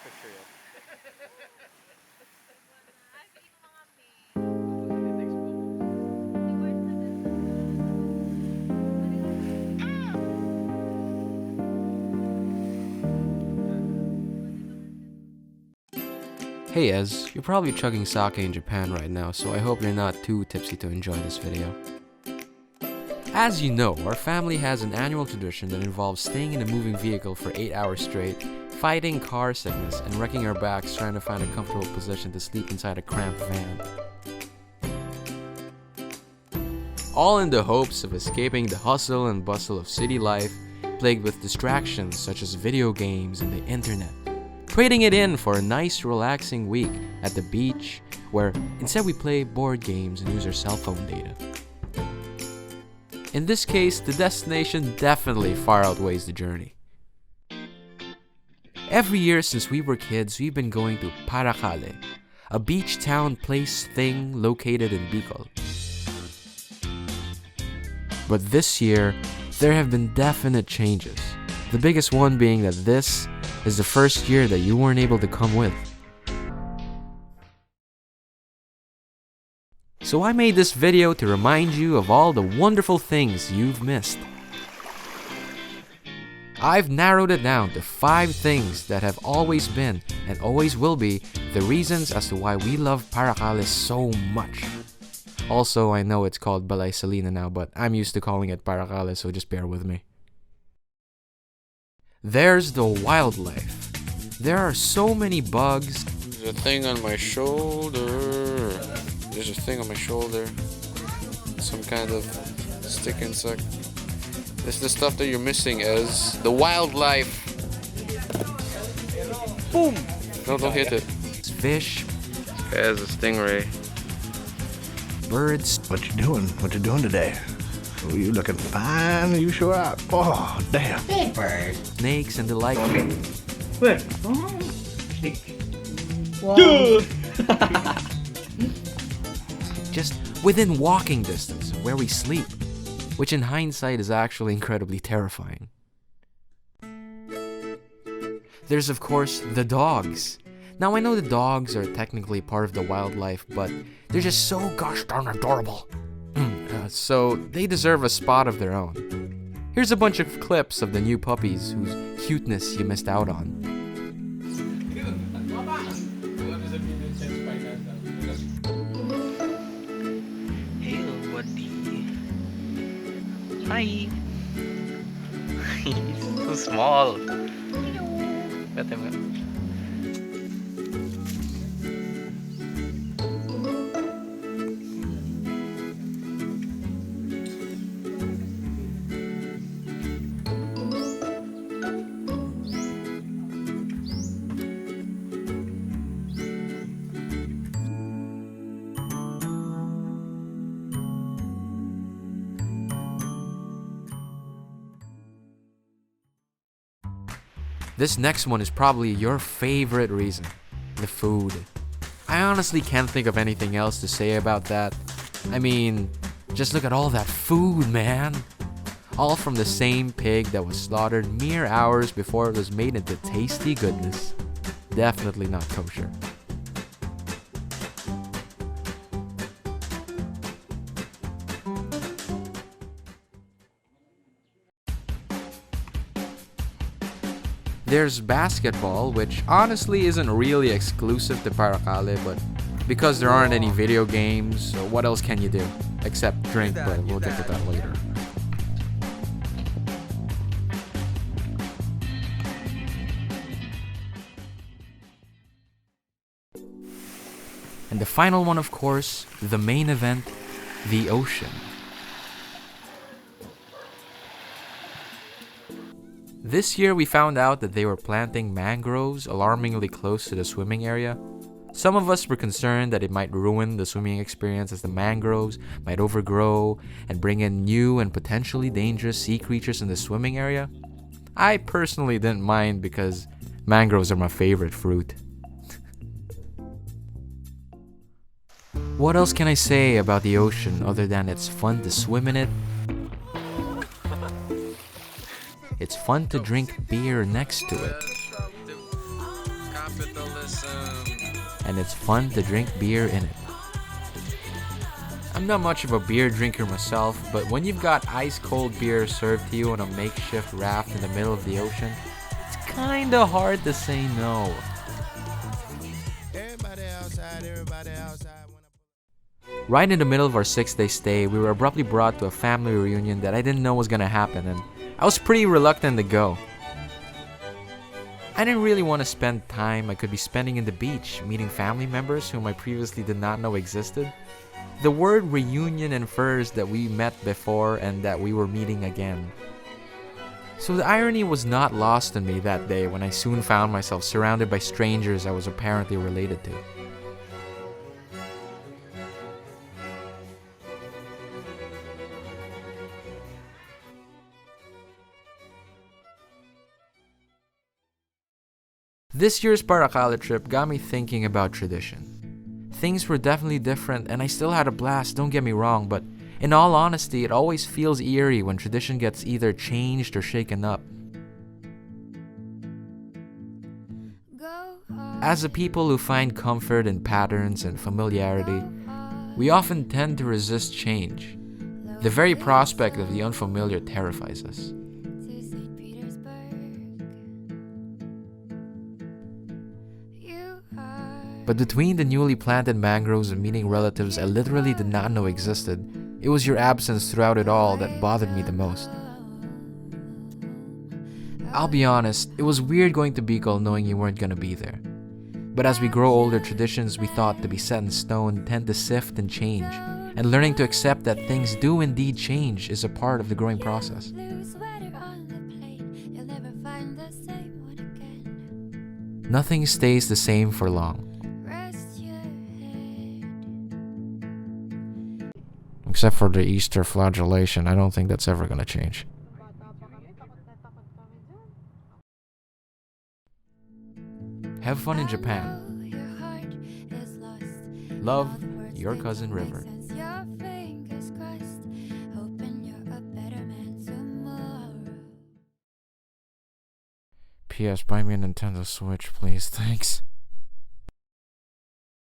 picture yet. Hey Ez, you're probably chugging sake in Japan right now, so I hope you're not too tipsy to enjoy this video. As you know, our family has an annual tradition that involves staying in a moving vehicle for 8 hours straight, fighting car sickness, and wrecking our backs trying to find a comfortable position to sleep inside a cramped van. All in the hopes of escaping the hustle and bustle of city life, plagued with distractions such as video games and the internet. Trading it in for a nice relaxing week at the beach, where instead we play board games and use our cell phone data. In this case, the destination definitely far outweighs the journey. Every year since we were kids, we've been going to Paracale, a beach town place thing located in Bicol. But this year, there have been definite changes. The biggest one being that this is the first year that you weren't able to come with. So I made this video to remind you of all the wonderful things you've missed. I've narrowed it down to 5 things that have always been and always will be the reasons as to why we love Paracale so much. Also, I know it's called Balay Salina now, but I'm used to calling it Paracale, so just bear with me. There's the wildlife. There are so many bugs. There's a thing on my shoulder. There's a thing on my shoulder. Some kind of stick insect. This is the stuff that you're missing, as the wildlife. Boom! No, don't hit it. It's fish. There's a stingray. Birds. What you doing? What you doing today? Oh, you looking fine. You sure are. Oh, damn. Big bird. Snakes and the like. What? Just within walking distance of where we sleep, which in hindsight is actually incredibly terrifying. There's of course the dogs. Now I know the dogs are technically part of the wildlife, but they're just so gosh darn adorable. So they deserve a spot of their own. Here's a bunch of clips of the new puppies whose cuteness you missed out on. Hello, buddy. Hi. He's so small. Got him. This next one is probably your favorite reason, the food. I honestly can't think of anything else to say about that. I mean, just look at all that food, man. All from the same pig that was slaughtered mere hours before it was made into tasty goodness. Definitely not kosher. There's basketball, which honestly isn't really exclusive to Paracale, but because there aren't any video games, so what else can you do? Except drink, but we'll get to that later. And the final one, of course, the main event, the ocean. This year we found out that they were planting mangroves alarmingly close to the swimming area. Some of us were concerned that it might ruin the swimming experience, as the mangroves might overgrow and bring in new and potentially dangerous sea creatures in the swimming area. I personally didn't mind because mangroves are my favorite fruit. What else can I say about the ocean other than it's fun to swim in it? It's fun to drink beer next to it. and it's fun to drink beer in it. I'm not much of a beer drinker myself, but when you've got ice-cold beer served to you on a makeshift raft in the middle of the ocean, it's kinda hard to say no. Right in the middle of our 6-day stay, we were abruptly brought to a family reunion that I didn't know was gonna happen, and I was pretty reluctant to go. I didn't really want to spend time I could be spending in the beach, meeting family members whom I previously did not know existed. The word reunion infers that we met before and that we were meeting again. So the irony was not lost on me that day when I soon found myself surrounded by strangers I was apparently related to. This year's Paracale trip got me thinking about tradition. Things were definitely different and I still had a blast, don't get me wrong, but in all honesty, it always feels eerie when tradition gets either changed or shaken up. As a people who find comfort in patterns and familiarity, we often tend to resist change. The very prospect of the unfamiliar terrifies us. But between the newly planted mangroves and meeting relatives I literally did not know existed, it was your absence throughout it all that bothered me the most. I'll be honest, it was weird going to Bicol knowing you weren't gonna be there. But as we grow older, traditions we thought to be set in stone tend to sift and change, and learning to accept that things do indeed change is a part of the growing process. Nothing stays the same for long. Except for the Easter flagellation, I don't think that's ever gonna change. Have fun in Japan. Love, your cousin River. P.S. Buy me a Nintendo Switch, please. Thanks.